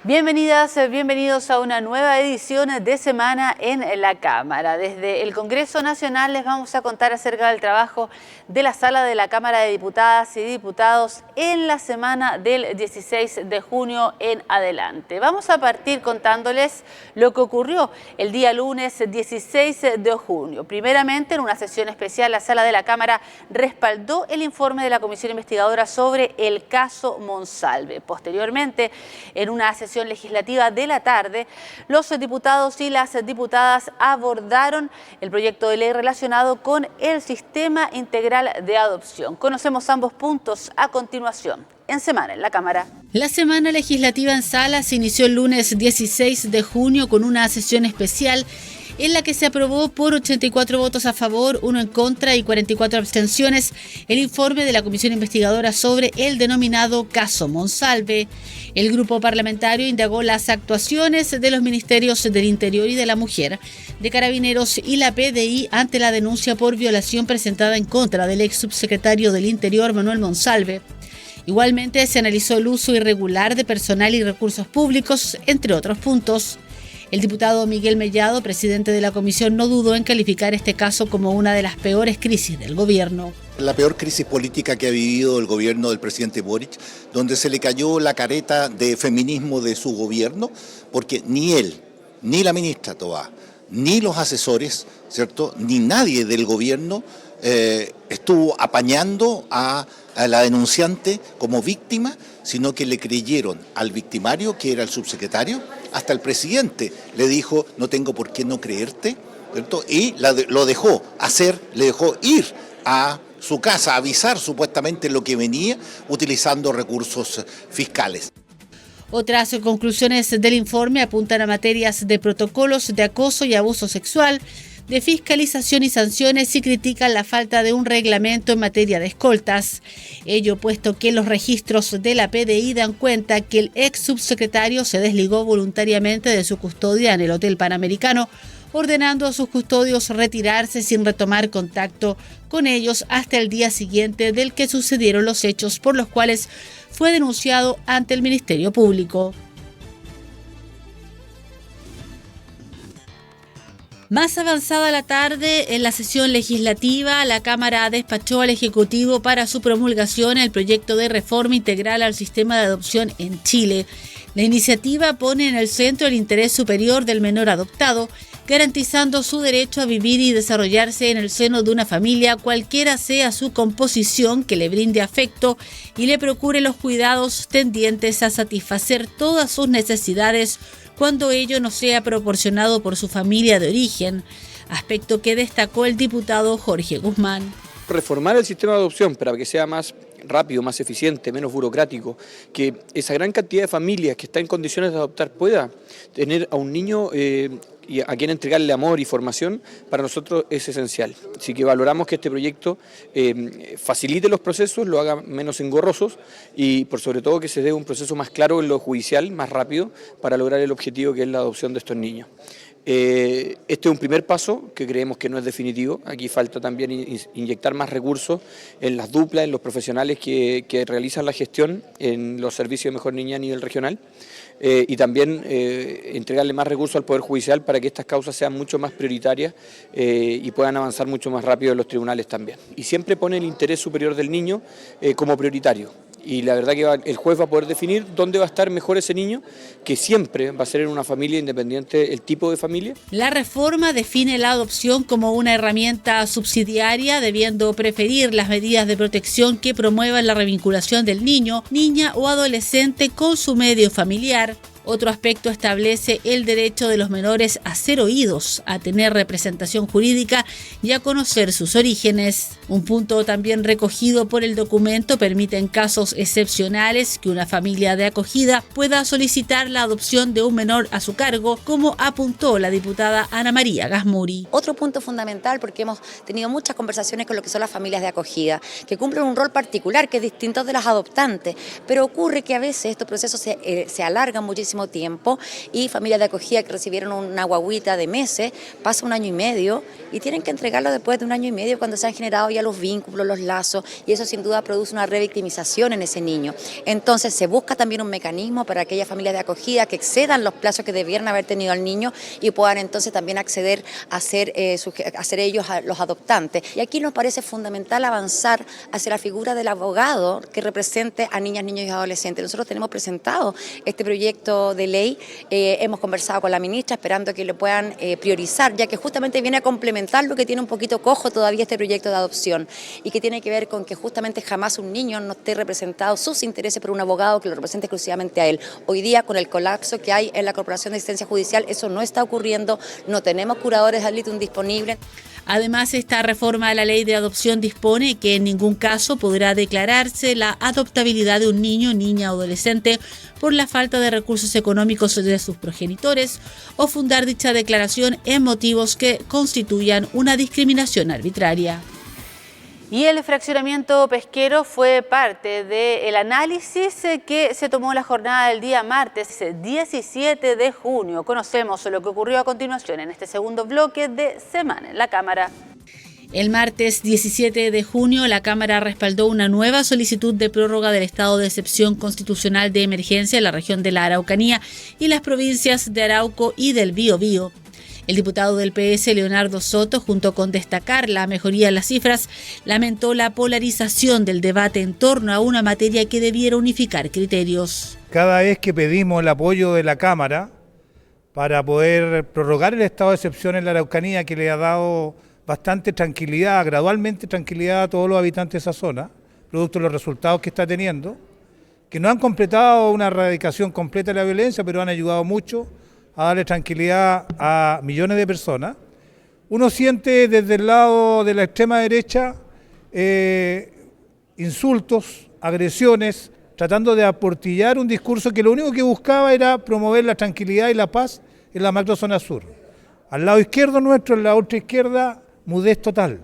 Bienvenidas, bienvenidos a una nueva edición de Semana en la Cámara. Desde el Congreso Nacional les vamos a contar acerca del trabajo de la Sala de la Cámara de Diputadas y Diputados en la semana del 16 de junio en adelante. Vamos a partir contándoles lo que ocurrió el día lunes 16 de junio. Primeramente, en una sesión especial, la Sala de la Cámara respaldó el informe de la Comisión Investigadora sobre el caso Monsalve. Posteriormente, en una sesión legislativa de la tarde, los diputados y las diputadas abordaron el proyecto de ley relacionado con el sistema integral de adopción. Conocemos ambos puntos a continuación en Semana en la Cámara. La semana legislativa en sala se inició el lunes 16 de junio con una sesión especial en la que se aprobó por 84 votos a favor, 1 en contra y 44 abstenciones el informe de la Comisión Investigadora sobre el denominado caso Monsalve. El grupo parlamentario indagó las actuaciones de los Ministerios del Interior y de la Mujer, de Carabineros y la PDI ante la denuncia por violación presentada en contra del ex subsecretario del Interior, Manuel Monsalve. Igualmente se analizó el uso irregular de personal y recursos públicos, entre otros puntos. El diputado Miguel Mellado, presidente de la comisión, no dudó en calificar este caso como una de las peores crisis del gobierno. La peor crisis política que ha vivido el gobierno del presidente Boric, donde se le cayó la careta de feminismo de su gobierno, porque ni él, ni la ministra Toá, ni los asesores, ¿cierto?, ni nadie del gobierno estuvo apañando a la denunciante como víctima, sino que le creyeron al victimario, que era el subsecretario. Hasta el presidente le dijo, no tengo por qué no creerte, ¿cierto? Y lo dejó hacer, le dejó ir a su casa a avisar supuestamente lo que venía utilizando recursos fiscales. Otras conclusiones del informe apuntan a materias de protocolos de acoso y abuso sexual, de fiscalización y sanciones, y critican la falta de un reglamento en materia de escoltas. Ello puesto que los registros de la PDI dan cuenta que el ex subsecretario se desligó voluntariamente de su custodia en el Hotel Panamericano, ordenando a sus custodios retirarse sin retomar contacto con ellos hasta el día siguiente del que sucedieron los hechos por los cuales fue denunciado ante el Ministerio Público. Más avanzada la tarde, en la sesión legislativa, la Cámara despachó al Ejecutivo para su promulgación el proyecto de reforma integral al sistema de adopción en Chile. La iniciativa pone en el centro el interés superior del menor adoptado, garantizando su derecho a vivir y desarrollarse en el seno de una familia, cualquiera sea su composición, que le brinde afecto y le procure los cuidados tendientes a satisfacer todas sus necesidades cuando ello no sea proporcionado por su familia de origen, aspecto que destacó el diputado Jorge Guzmán. Reformar el sistema de adopción para que sea más rápido, más eficiente, menos burocrático, que esa gran cantidad de familias que está en condiciones de adoptar pueda tener a un niño y a quien entregarle amor y formación, para nosotros es esencial. Así que valoramos que este proyecto facilite los procesos, lo haga menos engorrosos y por sobre todo que se dé un proceso más claro en lo judicial, más rápido, para lograr el objetivo que es la adopción de estos niños. Este es un primer paso que creemos que no es definitivo. Aquí falta también inyectar más recursos en las duplas, en los profesionales que realizan la gestión en los servicios de Mejor Niñez a nivel regional. Y también entregarle más recursos al Poder Judicial para que estas causas sean mucho más prioritarias y puedan avanzar mucho más rápido en los tribunales también. Y siempre pone el interés superior del niño como prioritario. Y la verdad que el juez va a poder definir dónde va a estar mejor ese niño, que siempre va a ser en una familia independiente el tipo de familia. La reforma define la adopción como una herramienta subsidiaria, debiendo preferir las medidas de protección que promuevan la revinculación del niño, niña o adolescente con su medio familiar. Otro aspecto establece el derecho de los menores a ser oídos, a tener representación jurídica y a conocer sus orígenes. Un punto también recogido por el documento permite en casos excepcionales que una familia de acogida pueda solicitar la adopción de un menor a su cargo, como apuntó la diputada Ana María Gasmuri. Otro punto fundamental, porque hemos tenido muchas conversaciones con lo que son las familias de acogida, que cumplen un rol particular que es distinto de las adoptantes, pero ocurre que a veces estos procesos se alargan muchísimo muchísimo tiempo, y familias de acogida que recibieron una guagüita de meses, pasa 1 año y medio y tienen que entregarlo después de 1 año y medio cuando se han generado ya los vínculos, los lazos, y eso sin duda produce una revictimización en ese niño. Entonces se busca también un mecanismo para aquellas familias de acogida que excedan los plazos que debieran haber tenido al niño y puedan entonces también acceder a ser ellos los adoptantes. Y aquí nos parece fundamental avanzar hacia la figura del abogado que represente a niñas, niños y adolescentes. Nosotros tenemos presentado este proyecto de ley, hemos conversado con la ministra esperando que lo puedan priorizar, ya que justamente viene a complementar lo que tiene un poquito cojo todavía este proyecto de adopción y que tiene que ver con que justamente jamás un niño no esté representado sus intereses por un abogado que lo represente exclusivamente a él. Hoy día, con el colapso que hay en la Corporación de Asistencia Judicial, eso no está ocurriendo, no tenemos curadores ad litem disponibles. Además, esta reforma a la ley de adopción dispone que en ningún caso podrá declararse la adoptabilidad de un niño, niña o adolescente por la falta de recursos económicos de sus progenitores o fundar dicha declaración en motivos que constituyan una discriminación arbitraria. Y el fraccionamiento pesquero fue parte del análisis que se tomó la jornada del día martes 17 de junio. Conocemos lo que ocurrió a continuación en este segundo bloque de Semana en la Cámara. El martes 17 de junio, la Cámara respaldó una nueva solicitud de prórroga del estado de excepción constitucional de emergencia en la región de la Araucanía y las provincias de Arauco y del Biobío. El diputado del PS, Leonardo Soto, junto con destacar la mejoría en las cifras, lamentó la polarización del debate en torno a una materia que debiera unificar criterios. Cada vez que pedimos el apoyo de la Cámara para poder prorrogar el estado de excepción en la Araucanía, que le ha dado bastante tranquilidad, gradualmente tranquilidad a todos los habitantes de esa zona, producto de los resultados que está teniendo, que no han completado una erradicación completa de la violencia, pero han ayudado mucho a darle tranquilidad a millones de personas. Uno siente desde el lado de la extrema derecha insultos, agresiones, tratando de aportillar un discurso que lo único que buscaba era promover la tranquilidad y la paz en la macrozona sur. Al lado izquierdo nuestro, en la otra izquierda, mudez total.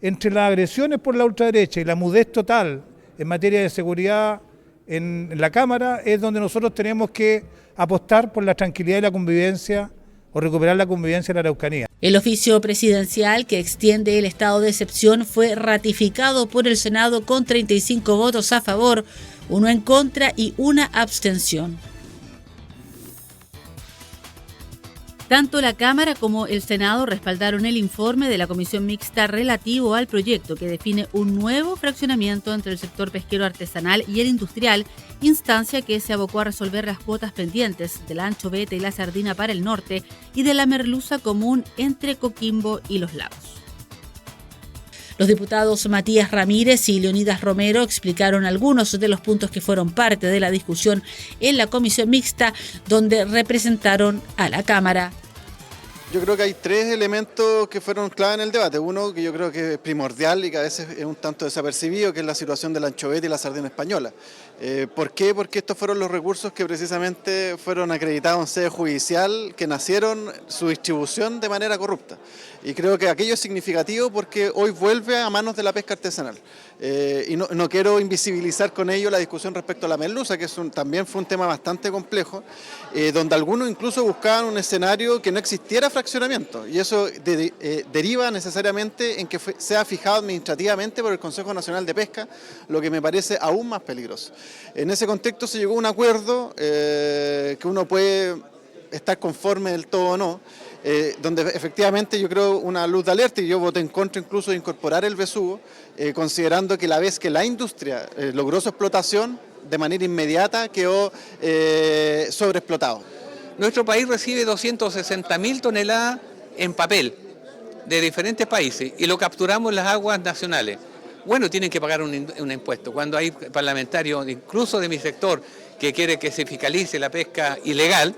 Entre las agresiones por la ultraderecha y la mudez total en materia de seguridad en la Cámara es donde nosotros tenemos que apostar por la tranquilidad y la convivencia o recuperar la convivencia en la Araucanía. El oficio presidencial que extiende el estado de excepción fue ratificado por el Senado con 35 votos a favor, 1 en contra y 1 abstención. Tanto la Cámara como el Senado respaldaron el informe de la Comisión Mixta relativo al proyecto que define un nuevo fraccionamiento entre el sector pesquero artesanal y el industrial, instancia que se abocó a resolver las cuotas pendientes de la anchoveta y la sardina para el norte y de la merluza común entre Coquimbo y Los Lagos. Los diputados Matías Ramírez y Leonidas Romero explicaron algunos de los puntos que fueron parte de la discusión en la Comisión Mixta, donde representaron a la Cámara. Yo creo que hay 3 elementos que fueron clave en el debate. Uno que yo creo que es primordial y que a veces es un tanto desapercibido, que es la situación de la anchoveta y la sardina española. ¿Por qué? Porque estos fueron los recursos que precisamente fueron acreditados en sede judicial, que nacieron su distribución de manera corrupta. Y creo que aquello es significativo porque hoy vuelve a manos de la pesca artesanal. Y no quiero invisibilizar con ello la discusión respecto a la merluza, que también fue un tema bastante complejo, donde algunos incluso buscaban un escenario que no existiera fraccionamiento, y eso deriva necesariamente en que sea fijado administrativamente por el Consejo Nacional de Pesca, lo que me parece aún más peligroso. En ese contexto se llegó a un acuerdo que uno puede estar conforme del todo o no, donde efectivamente yo creo una luz de alerta, y yo voté en contra incluso de incorporar el besugo, considerando que la vez que la industria logró su explotación, de manera inmediata quedó sobreexplotado. Nuestro país recibe 260.000 toneladas en papel de diferentes países y lo capturamos en las aguas nacionales. Bueno, tienen que pagar un impuesto. Cuando hay parlamentarios, incluso de mi sector, que quiere que se fiscalice la pesca ilegal,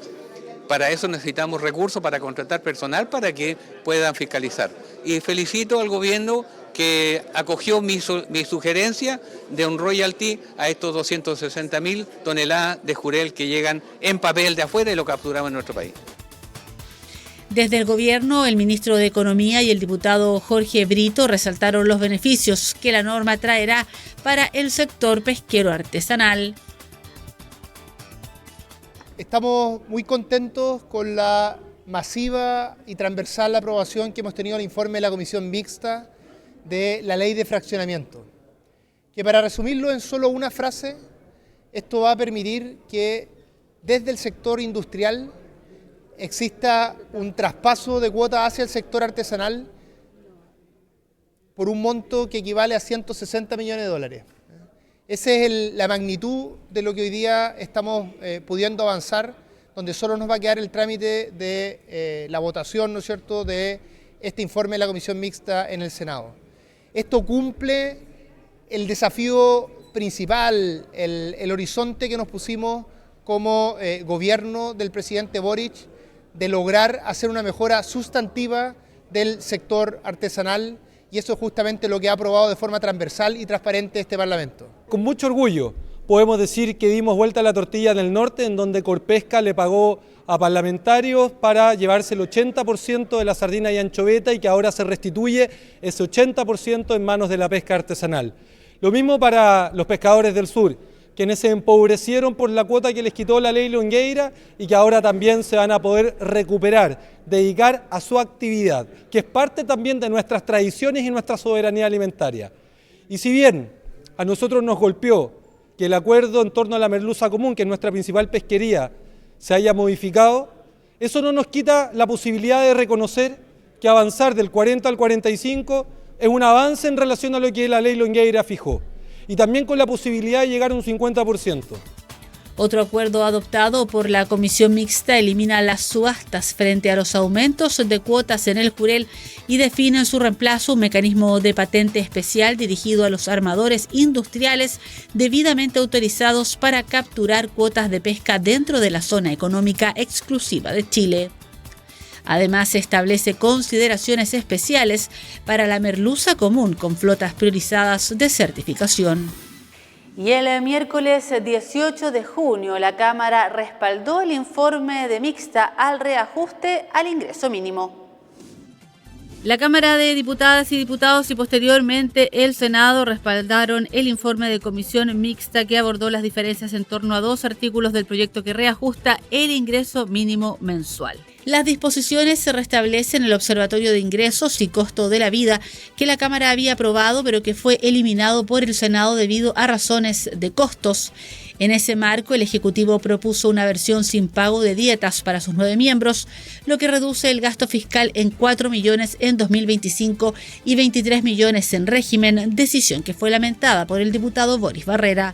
para eso necesitamos recursos para contratar personal para que puedan fiscalizar. Y felicito al gobierno que acogió mi sugerencia de un royalty a estos 260.000 toneladas de jurel que llegan en papel de afuera y lo capturamos en nuestro país. Desde el gobierno, el ministro de Economía y el diputado Jorge Brito resaltaron los beneficios que la norma traerá para el sector pesquero artesanal. Estamos muy contentos con la masiva y transversal aprobación que hemos tenido en el informe de la Comisión Mixta de la Ley de Fraccionamiento, que para resumirlo en solo una frase, esto va a permitir que desde el sector industrial exista un traspaso de cuotas hacia el sector artesanal por un monto que equivale a 160 millones de dólares. Esa es la magnitud de lo que hoy día estamos pudiendo avanzar, donde solo nos va a quedar el trámite de la votación, ¿no es cierto?, de este informe de la Comisión Mixta en el Senado. Esto cumple el desafío principal, el horizonte que nos pusimos como gobierno del presidente Boric, de lograr hacer una mejora sustantiva del sector artesanal, y eso es justamente lo que ha aprobado de forma transversal y transparente este Parlamento. Con mucho orgullo podemos decir que dimos vuelta a la tortilla en el norte, en donde Corpesca le pagó a parlamentarios para llevarse el 80% de la sardina y anchoveta y que ahora se restituye ese 80% en manos de la pesca artesanal. Lo mismo para los pescadores del sur, quienes se empobrecieron por la cuota que les quitó la ley Longueira y que ahora también se van a poder recuperar, dedicar a su actividad, que es parte también de nuestras tradiciones y nuestra soberanía alimentaria. Y si bien a nosotros nos golpeó que el acuerdo en torno a la merluza común, que es nuestra principal pesquería, se haya modificado, eso no nos quita la posibilidad de reconocer que avanzar del 40 al 45 es un avance en relación a lo que la ley Longueira fijó, y también con la posibilidad de llegar a un 50%. Otro acuerdo adoptado por la Comisión Mixta elimina las subastas frente a los aumentos de cuotas en el Jurel y define en su reemplazo un mecanismo de patente especial dirigido a los armadores industriales debidamente autorizados para capturar cuotas de pesca dentro de la zona económica exclusiva de Chile. Además, se establece consideraciones especiales para la merluza común con flotas priorizadas de certificación. Y el miércoles 18 de junio, la Cámara respaldó el informe de Mixta al reajuste al ingreso mínimo. La Cámara de Diputadas y Diputados y posteriormente el Senado respaldaron el informe de Comisión Mixta que abordó las diferencias en torno a 2 artículos del proyecto que reajusta el ingreso mínimo mensual. Las disposiciones se restablecen el Observatorio de Ingresos y Costo de la Vida que la Cámara había aprobado pero que fue eliminado por el Senado debido a razones de costos. En ese marco, el Ejecutivo propuso una versión sin pago de dietas para sus 9 miembros, lo que reduce el gasto fiscal en 4 millones en 2025 y 23 millones en régimen, decisión que fue lamentada por el diputado Boris Barrera.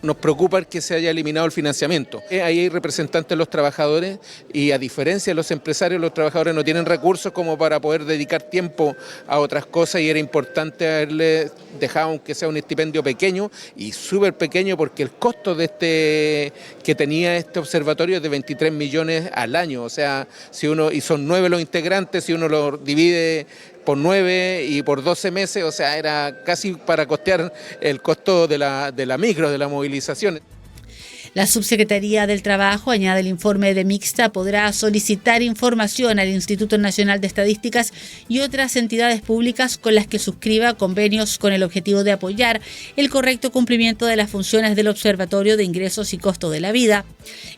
Nos preocupa que se haya eliminado el financiamiento. Ahí hay representantes de los trabajadores y a diferencia de los empresarios, los trabajadores no tienen recursos como para poder dedicar tiempo a otras cosas y era importante haberle dejado aunque sea un estipendio pequeño y súper pequeño porque el costo de que tenía este observatorio es de 23 millones al año. O sea, y son 9 los integrantes, si uno lo divide por 9 y por 12 meses, o sea, era casi para costear el costo de la micro, de la movilización. La Subsecretaría del Trabajo, añade el informe de Mixta, podrá solicitar información al Instituto Nacional de Estadísticas y otras entidades públicas con las que suscriba convenios con el objetivo de apoyar el correcto cumplimiento de las funciones del Observatorio de Ingresos y Costo de la Vida.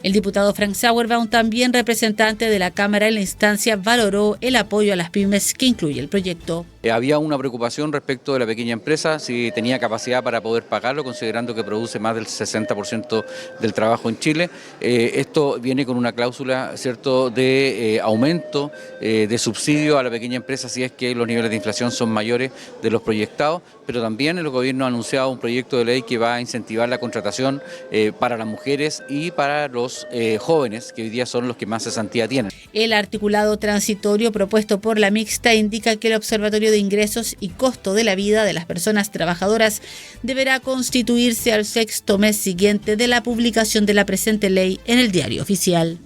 El diputado Frank Sauerbaum, también representante de la Cámara en la instancia, valoró el apoyo a las pymes que incluye el proyecto. Había una preocupación respecto de la pequeña empresa, si tenía capacidad para poder pagarlo, considerando que produce más del 60% del trabajo en Chile. Esto viene con una cláusula, ¿cierto?, de aumento de subsidio a la pequeña empresa si es que los niveles de inflación son mayores de los proyectados, pero también el gobierno ha anunciado un proyecto de ley que va a incentivar la contratación para las mujeres y para los jóvenes, que hoy día son los que más cesantía tienen. El articulado transitorio propuesto por la Mixta indica que el Observatorio de Ingresos y Costo de la Vida de las personas trabajadoras deberá constituirse al 6º mes siguiente de la publicación de la presente ley en el Diario Oficial.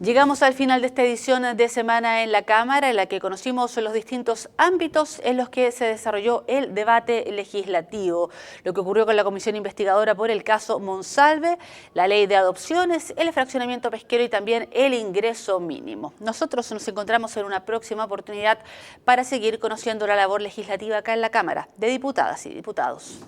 Llegamos al final de esta edición de Semana en la Cámara, en la que conocimos los distintos ámbitos en los que se desarrolló el debate legislativo. Lo que ocurrió con la comisión investigadora por el caso Monsalve, la ley de adopciones, el fraccionamiento pesquero y también el ingreso mínimo. Nosotros nos encontramos en una próxima oportunidad para seguir conociendo la labor legislativa acá en la Cámara de Diputadas y Diputados.